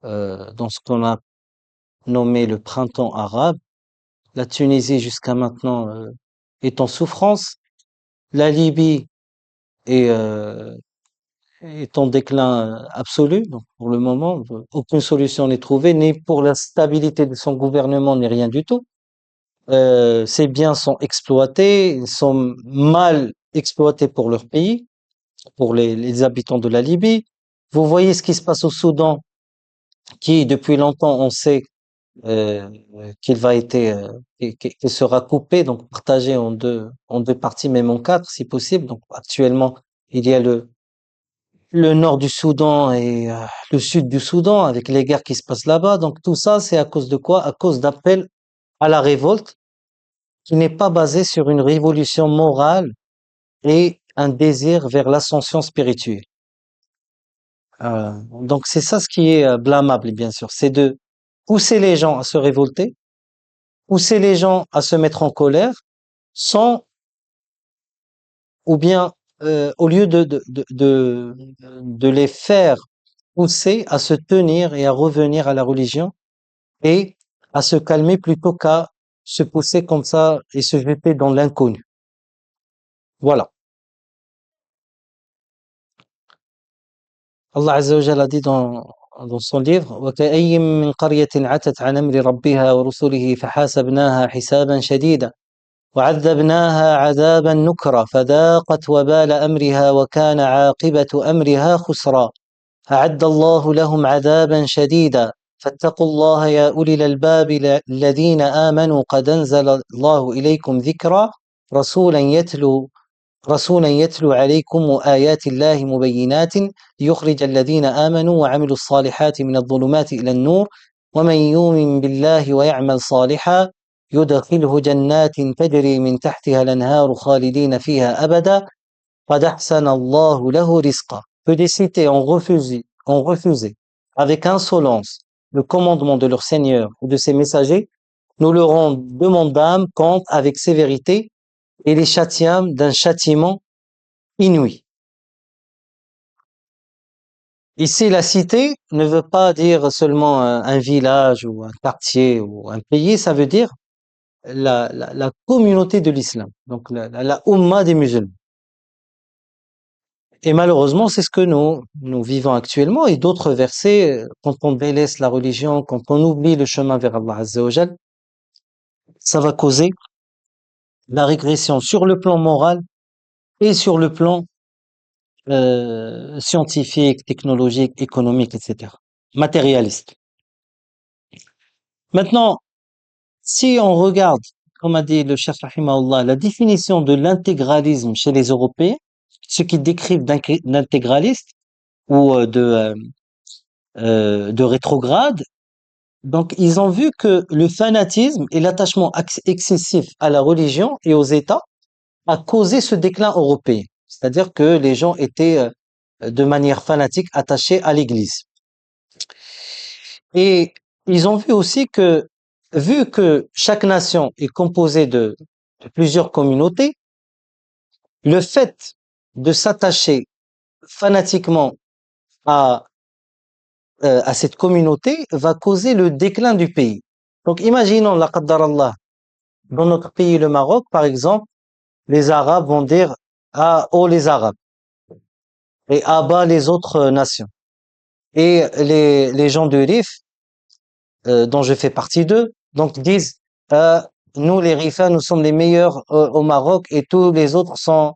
dans ce qu'on a nommé le printemps arabe. La Tunisie jusqu'à maintenant est en souffrance. La Libye est, est en déclin absolu. Donc pour le moment, aucune solution n'est trouvée, ni pour la stabilité de son gouvernement, ni rien du tout. Ces biens sont exploités, ils sont mal exploités pour leur pays, pour les habitants de la Libye. Vous voyez ce qui se passe au Soudan, qui depuis longtemps on sait euh, qu'il va être, qu'il sera coupé, donc partagé en deux parties, même en quatre si possible. Donc actuellement, il y a le nord du Soudan et le sud du Soudan avec les guerres qui se passent là-bas. Donc tout ça, c'est à cause de quoi? À cause d'appels à la révolte qui n'est pas basé sur une révolution morale et un désir vers l'ascension spirituelle. Donc c'est ça ce qui est blâmable, bien sûr, c'est de pousser les gens à se révolter, pousser les gens à se mettre en colère, sans, ou bien au lieu de les faire pousser à se tenir et à revenir à la religion et à se calmer plutôt qu'à se pousser comme ça et se jeter dans l'inconnu. Voilà. Allah Azza wa Jalla a dit dans son livre: وَكَأَيٍّ مِّن قَرْيَةٍ عَتَتْ عَنْ أَمْرِ رَبِّهَا وَرُسُلِهِ فَحَاسَبْنَاهَا حِسَابًا شَدِيدًا وَعَذَّبْنَاهَا عَذَابًا نُكْرًا فَذَاقَتْ وَبَالَ أَمْرِهَا وَكَانَ عَاقِبَةُ أَمْرِهَا خُسْرًا أعد الله لهم عذابا شديدا فاتقوا الله يا أولي الألباب الذين آمنوا قد أنزل الله إليكم ذكرا رسولا يتلو رسولا يتلو عليكم آيات الله مبينات ليخرج الذين آمنوا وعملوا الصالحات من الظلمات إلى النور ومن يؤمن بالله ويعمل صالحا يدخله جنات تجري من تحتها الأنهار خالدين فيها أبدا قد أحسن الله له رزقا. Que des cités ont refusé avec insolence le commandement de leur Seigneur ou de ses messagers, nous leur en demandâmes compte avec sévérité et les châtiâmes d'un châtiment inouï. Ici, la cité ne veut pas dire seulement un village ou un quartier ou un pays, ça veut dire la communauté de l'islam, donc la Ummah des musulmans. Et malheureusement, c'est ce que nous vivons actuellement. Et d'autres versets, quand on délaisse la religion, quand on oublie le chemin vers Allah Azza wa Jal, ça va causer la régression sur le plan moral et sur le plan scientifique, technologique, économique, etc. Matérialiste. Maintenant, si on regarde, comme a dit le Cheikh Rahimahullah, la définition de l'intégralisme chez les Européens, ce qu'ils décrivent d'intégraliste ou de rétrograde, donc ils ont vu que le fanatisme et l'attachement excessif à la religion et aux États a causé ce déclin européen. C'est-à-dire que les gens étaient de manière fanatique attachés à l'Église. Et ils ont vu aussi que, vu que chaque nation est composée de plusieurs communautés, le fait de s'attacher fanatiquement à, à cette communauté va causer le déclin du pays. Donc imaginons, la qaddarallah, dans notre pays, le Maroc, par exemple, les Arabes vont dire ah, oh les Arabes et ah bas les autres nations. Et les gens de Rif, dont je fais partie d'eux, donc disent euh, nous les Rifains, nous sommes les meilleurs au Maroc et tous les autres sont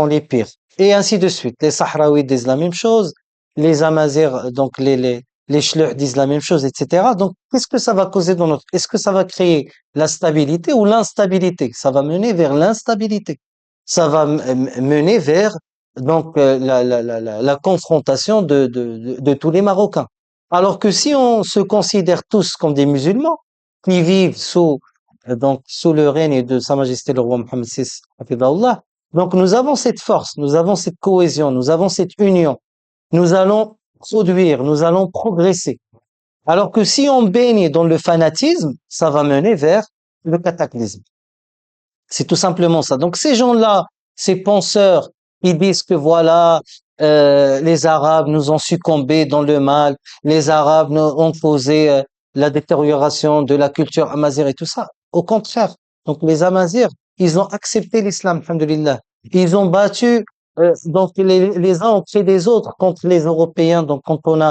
les pires. Et ainsi de suite. Les Sahraouis disent la même chose, les Amazirs, donc les Chleuhs disent la même chose, etc. Donc, qu'est-ce que ça va causer dans notre... Est-ce que ça va créer la stabilité ou l'instabilité? Ça va mener vers l'instabilité. Ça va mener vers donc la confrontation de tous les Marocains. Alors que si on se considère tous comme des musulmans qui vivent donc sous le règne de Sa Majesté le roi Mohammed VI, hafidahullah, donc nous avons cette force, nous avons cette cohésion, nous avons cette union. Nous allons produire, nous allons progresser. Alors que si on baigne dans le fanatisme, ça va mener vers le cataclysme. C'est tout simplement ça. Donc ces gens-là, ces penseurs, ils disent que voilà, les Arabes nous ont succombé dans le mal, les Arabes nous ont causé la détérioration de la culture amazigh et tout ça. Au contraire. Donc les Amazirs, ils ont accepté l'islam, alhamdulillah. Ils ont battu donc les uns auprès des autres contre les Européens. Donc quand on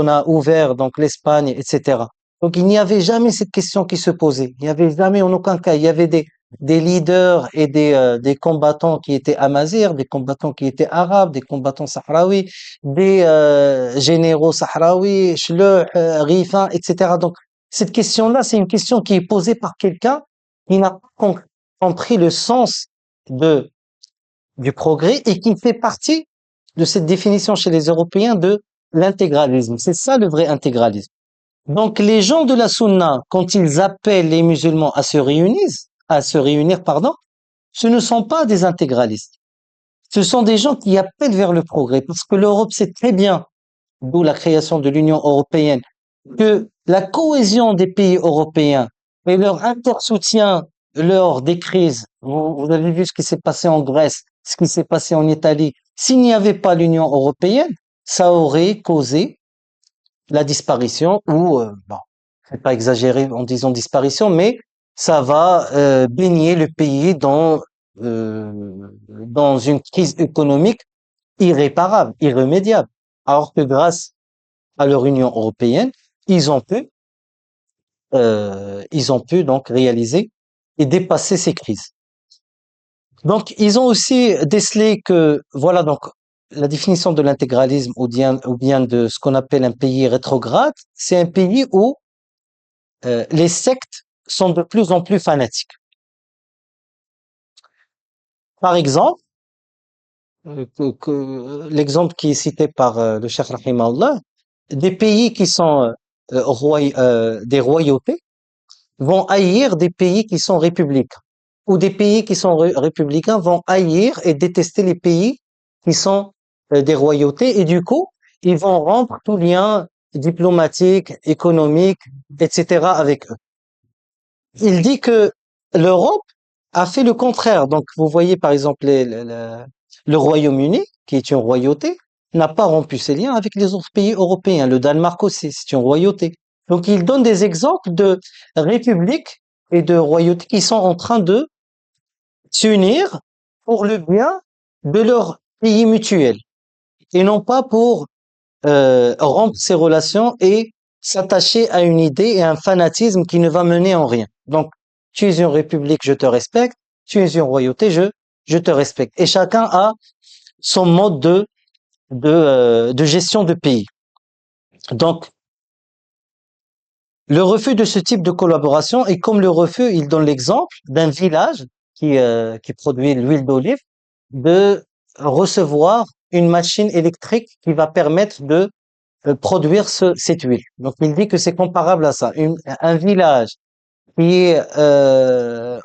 a ouvert donc l'Espagne, etc. Donc il n'y avait jamais cette question qui se posait. Il n'y avait jamais en aucun cas. Il y avait des leaders et des combattants qui étaient amazirs, des combattants qui étaient arabes, des combattants sahraouis, des généraux sahraouis, Chleuh, Rifin, etc. Donc cette question-là, c'est une question qui est posée par quelqu'un qui n'a pas compris le sens de du progrès et qui fait partie de cette définition chez les Européens de l'intégralisme. C'est ça le vrai intégralisme. Donc, les gens de la Sunna, quand ils appellent les musulmans à se réunir, pardon, ce ne sont pas des intégralistes. Ce sont des gens qui appellent vers le progrès, parce que l'Europe sait très bien, d'où la création de l'Union européenne, que la cohésion des pays européens et leur intersoutien lors des crises, vous avez vu ce qui s'est passé en Grèce, ce qui s'est passé en Italie, s'il n'y avait pas l'Union européenne, ça aurait causé la disparition ou, bon, c'est pas exagéré en disant disparition, mais ça va baigner le pays euh, dans une crise économique irréparable, irrémédiable. Alors que grâce à leur Union européenne, ils ont pu, ils ont pu donc réaliser et dépasser ces crises. Donc, ils ont aussi décelé que, voilà, donc, la définition de l'intégralisme ou bien de ce qu'on appelle un pays rétrograde, c'est un pays où les sectes sont de plus en plus fanatiques. Par exemple, l'exemple qui est cité par le Cheikh Rahimahullah, des pays qui sont des royautés vont haïr des pays qui sont républicains, ou des pays qui sont républicains vont haïr et détester les pays qui sont des royautés, et du coup, ils vont rompre tout lien diplomatique, économique, etc. avec eux. Il dit que l'Europe a fait le contraire. Donc, vous voyez par exemple le Royaume-Uni, qui est une royauté, n'a pas rompu ses liens avec les autres pays européens. Le Danemark aussi, c'est une royauté. Donc, il donne des exemples de républiques et de royautés qui sont en train de s'unir pour le bien de leur pays mutuel et non pas pour rompre ces relations et s'attacher à une idée et à un fanatisme qui ne va mener en rien. Donc, tu es une république, je te respecte. Tu es une royauté, je te respecte. Et chacun a son mode de gestion de pays. Donc, le refus de ce type de collaboration est comme le refus, il donne l'exemple d'un village qui produit l'huile d'olive, de recevoir une machine électrique qui va permettre de produire cette huile. Donc il dit que c'est comparable à ça. Un village qui est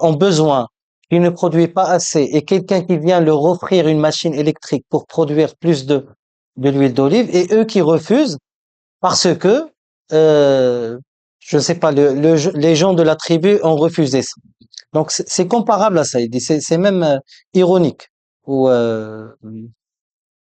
en besoin, qui ne produit pas assez, et quelqu'un qui vient leur offrir une machine électrique pour produire plus de l'huile d'olive, et eux qui refusent parce que, euh, je sais pas, les gens de la tribu ont refusé ça. Donc c'est comparable à ça. Il dit c'est même ironique. Ou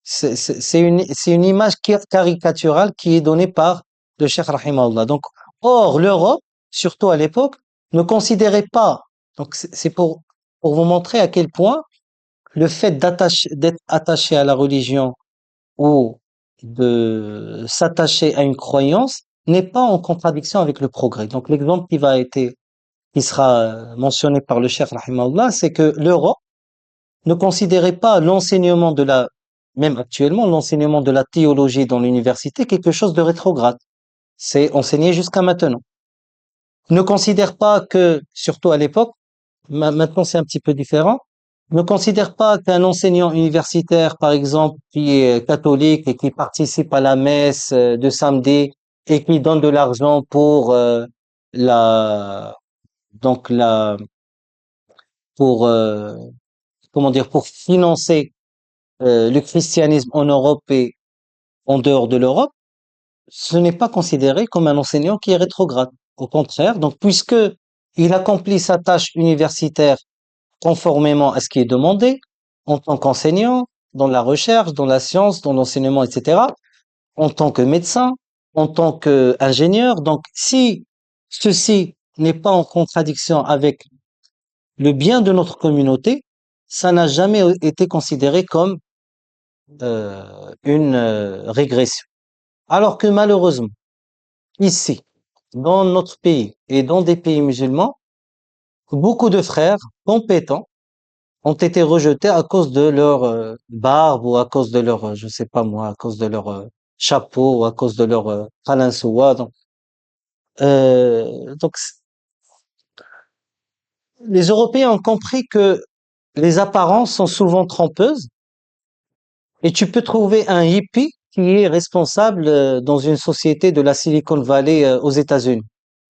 c'est une image caricaturale qui est donnée par le Cheikh Rahimahullah. Donc, or, l'Europe, surtout à l'époque, ne considérait pas. Donc, c'est pour vous montrer à quel point le fait d'être attaché à la religion ou de s'attacher à une croyance n'est pas en contradiction avec le progrès. Donc, l'exemple qui sera mentionné par le Cheikh Rahimahullah, c'est que l'Europe ne considérez pas l'enseignement même actuellement, l'enseignement de la théologie dans l'université quelque chose de rétrograde. C'est enseigné jusqu'à maintenant. Ne considère pas que, surtout à l'époque, maintenant c'est un petit peu différent, ne considère pas qu'un enseignant universitaire, par exemple, qui est catholique et qui participe à la messe de samedi et qui donne de l'argent pour la, donc la, pour comment dire, pour financer le christianisme en Europe et en dehors de l'Europe, ce n'est pas considéré comme un enseignant qui est rétrograde. Au contraire, donc puisque il accomplit sa tâche universitaire conformément à ce qui est demandé, en tant qu'enseignant, dans la recherche, dans la science, dans l'enseignement, etc., en tant que médecin, en tant qu'ingénieur, donc si ceci n'est pas en contradiction avec le bien de notre communauté, ça n'a jamais été considéré comme une régression. Alors que malheureusement, ici, dans notre pays et dans des pays musulmans, beaucoup de frères compétents ont été rejetés à cause de leur barbe ou à cause de leur, je sais pas moi, à cause de leur chapeau ou à cause de leur qalansowa. Donc, les Européens ont compris que les apparences sont souvent trompeuses et tu peux trouver un hippie qui est responsable dans une société de la Silicon Valley aux États-Unis.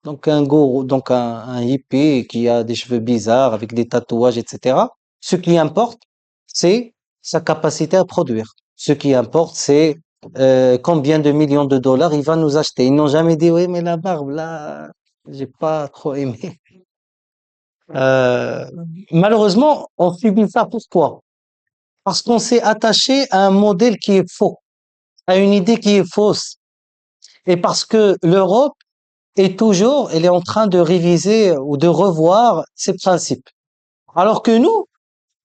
Donc un gourou, donc un hippie qui a des cheveux bizarres avec des tatouages, etc. Ce qui importe, c'est sa capacité à produire. Ce qui importe, c'est combien de millions de dollars il va nous acheter. Ils n'ont jamais dit, oui, mais la barbe, là, j'ai pas trop aimé. Euh, Malheureusement, on subit ça. Pourquoi? Parce qu'on s'est attaché à un modèle qui est faux, à une idée qui est fausse. Et parce que l'Europe elle est en train de réviser ou de revoir ses principes. Alors que nous,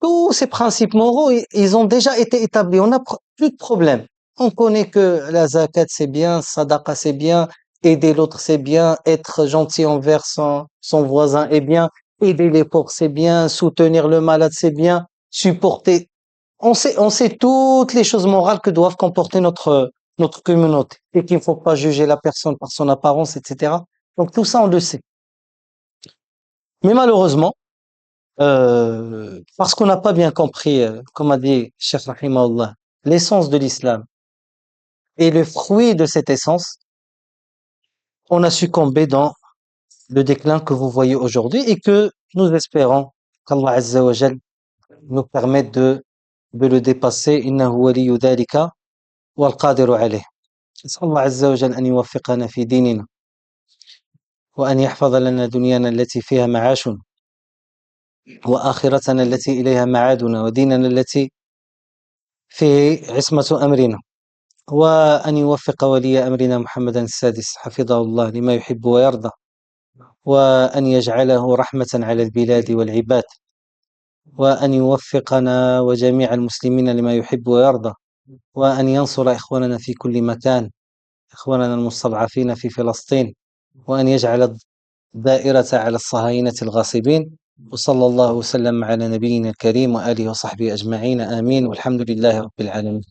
tous ces principes moraux, ils ont déjà été établis. On n'a plus de problème. On connaît que la zakat c'est bien, sadaqa c'est bien, aider l'autre c'est bien, être gentil envers son voisin est bien, aider les pauvres c'est bien, soutenir le malade c'est bien, supporter. On sait toutes les choses morales que doivent comporter notre communauté et qu'il ne faut pas juger la personne par son apparence, etc. Donc tout ça on le sait. Mais malheureusement, parce qu'on n'a pas bien compris, comme a dit Cheikh Rahimahullah, l'essence de l'islam et le fruit de cette essence, on a succombé dans le déclin que vous voyez aujourd'hui et que nous espérons qu'Allah Azza wa Jal nous permette de le dépasser. Innahu waliyu dhalika wal qadiru alayh. نسأل الله عز وجل أن يوفقنا في ديننا وأن يحفظ لنا دنيانا التي فيها معاشنا وآخرتنا التي إليها معادنا وديننا التي فيه عصمة أمرنا وأن يوفق ولي أمرنا محمدا السادس حفظه الله لما يحب ويرضى وأن يجعله رحمة على البلاد والعباد وأن يوفقنا وجميع المسلمين لما يحب ويرضى وأن ينصر إخواننا في كل مكان إخواننا المستضعفين في فلسطين وأن يجعل الدائرة على الصهاينة الغاصبين وصلى الله وسلم على نبينا الكريم وآله وصحبه أجمعين آمين والحمد لله رب العالمين